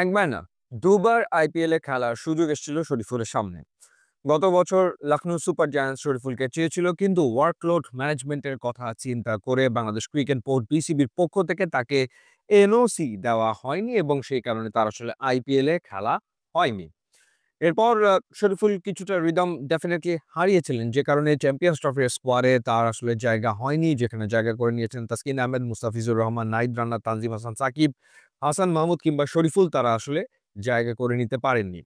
একবার না, দুবার আইপিএলে খেলার সুযোগ এসেছিল শরীফুলের সামনে। গত বছর লখনৌ সুপার জায়ান্টস শরীফুলকে চেয়েছিল, কিন্তু ওয়ার্কলোড ম্যানেজমেন্টের কথা চিন্তা করে বাংলাদেশ ক্রিকেট বোর্ড বিসিবির পক্ষ থেকে তাকে এনওসি দেওয়া হয়নি এবং সেই কারণে তার আসলে আইপিএলে খেলা হয়নি। এরপর শরীফুল কিছুটা রিদম ডেফিনিটলি হারিয়েছিলেন, যে কারণে চ্যাম্পিয়ন্স ট্রফির স্কোয়াডে তার আসলে জায়গা হয়নি, যেখানে জায়গা করে নিয়েছেন তাসকিন আহমেদ, মুস্তাফিজুর রহমান, নাহিদ রানা, তানজিম হাসান সাকিব, হাসান মাহমুদ কিংবা শরীফুল তারা আসলে জায়গা করে নিতে পারেননি।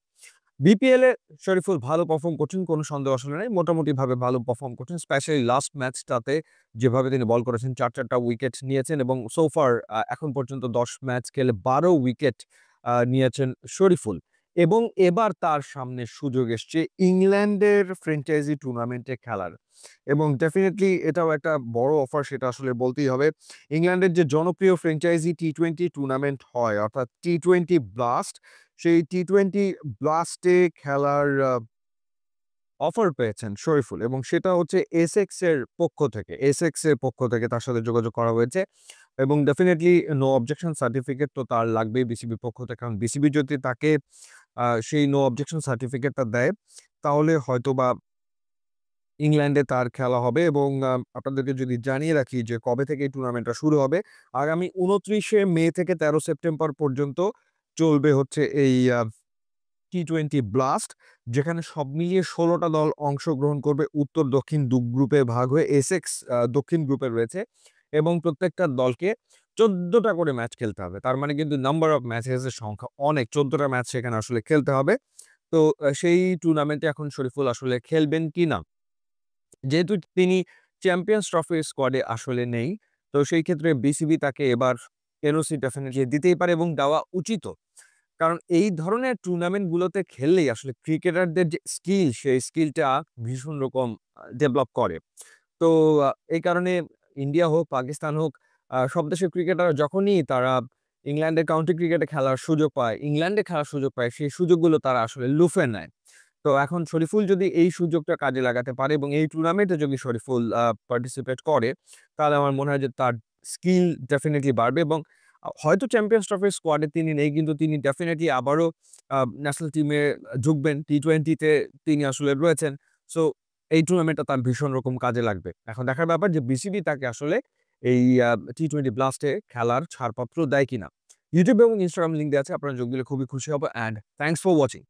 বিপিএল এ শরীফুল ভালো পারফর্ম করছেন, কোনো সন্দেহ আসলে নাই। মোটামুটিভাবে ভালো পারফর্ম করছেন। স্পেশালি লাস্ট ম্যাচটাতে যেভাবে তিনি বল করেছেন, ৪-৪টা উইকেট নিয়েছেন এবং সো ফার এখন পর্যন্ত ১০ ম্যাচ খেলে ১২ উইকেট নিয়েছেন শরীফুল। এবং এবার তার সামনে সুযোগ এসছে ইংল্যান্ডের ফ্র্যাঞ্চাইজি টুর্নামেন্টে খেলার। এবং ডেফিনিটলি এটাও একটা বড় অফার, সেটা আসলে বলতেই হবে। ইংল্যান্ডের যে জনপ্রিয় ফ্র্যাঞ্চাইজি টি-20 টুর্নামেন্ট হয়, অর্থাৎ টি-20 ব্লাস্ট, সেই টি-20 ব্লাস্টে খেলার অফার পেয়েছেন শরীফুল এবং সেটা হচ্ছে এসেক্স এর পক্ষ থেকে তার সাথে যোগাযোগ করা হয়েছে এবং ডেফিনিটলি নো অবজেকশন সার্টিফিকেট তো তার লাগবেই বিসিবির পক্ষ থেকে। কারণ বিসিবি যদি তাকে সেই নো অবজেকশন সার্টিফিকেটটা দেয়, তাহলে হয়তোবা ইংল্যান্ডে তার খেলা হবে এবং আপনাদেরকে যদি জানিয়ে রাখি যে কবে থেকে এই টুর্নামেন্টটা শুরু হবে। আগামী ২৯শে মে থেকে ১৩ সেপ্টেম্বর পর্যন্ত চলবে হচ্ছে এই টি-20 ব্লাস্ট, যেখানে সব মিলিয়ে ১৬ টা দল অংশগ্রহণ করবে। উত্তর দক্ষিণ গ্রুপে ভাগ হয়ে এসেক্স দক্ষিণ গ্রুপে রয়েছে এবং প্রত্যেকটা দলকে ১৪ টা করে ম্যাচ খেলতে হবে। তার মানে কিন্তু নাম্বার অফ ম্যাচেস এর সংখ্যা অনেক। ১৪ টা ম্যাচ সেখানে আসলে খেলতে হবে। তো সেই টুর্নামেন্টে এখন শরীফুল আসলে খেলবেন কিনা? যেহেতু তিনি চ্যাম্পিয়ন্স ট্রফির স্কোয়াডে আসলে নেই, তো সেই ক্ষেত্রে বিসিবি তাকে এবার এনওসি ডেফিনিটলি দিতেই পারে এবং দেওয়া উচিতও। কারণ এই ধরনের টুর্নামেন্ট গুলোতে খেললেই আসলে ক্রিকেটারদের যে স্কিল, সেই স্কিলটা ভীষণ রকম ডেভেলপ করে। তো এই কারণে ইন্ডিয়া হোক, পাকিস্তান হোক, সব দেশের ক্রিকেটাররা যখনই তারা ইংল্যান্ডের কাউন্টি ক্রিকেটে খেলার সুযোগ পায়, ইংল্যান্ডে খেলার সুযোগ পায়, সেই সুযোগগুলো তারা আসলে লুফে নেয়। তো এখন শরীফুল যদি এই সুযোগটা কাজে লাগাতে পারে এবং এই টুর্নামেন্টে যদি শরীফুল পার্টিসিপেট করে, তাহলে আমার মনে হয় যে তার স্কিল ডেফিনিটলি বাড়বে এবং হয়তো চ্যাম্পিয়ন্স ট্রফির স্কোয়াডে তিনি নেই, কিন্তু তিনি ডেফিনিটলি আবারও ন্যাশনাল টিমে ঢুকবেন। টি-20 তে তিনি আসলে রয়েছেন। সো এই টুর্নামেন্টটা তার ভীষণ রকম কাজে লাগবে। এখন দেখার ব্যাপার যে বিসিবি তাকে আসলে এই টি-20 ব্লাস্টে খেলার ছাড়পত্র দেয় কিনা। YouTube এবং Instagram লিঙ্ক দেয়া আছে। আপনারা যোগ দিলে খুবই খুশি হব। And thanks for watching.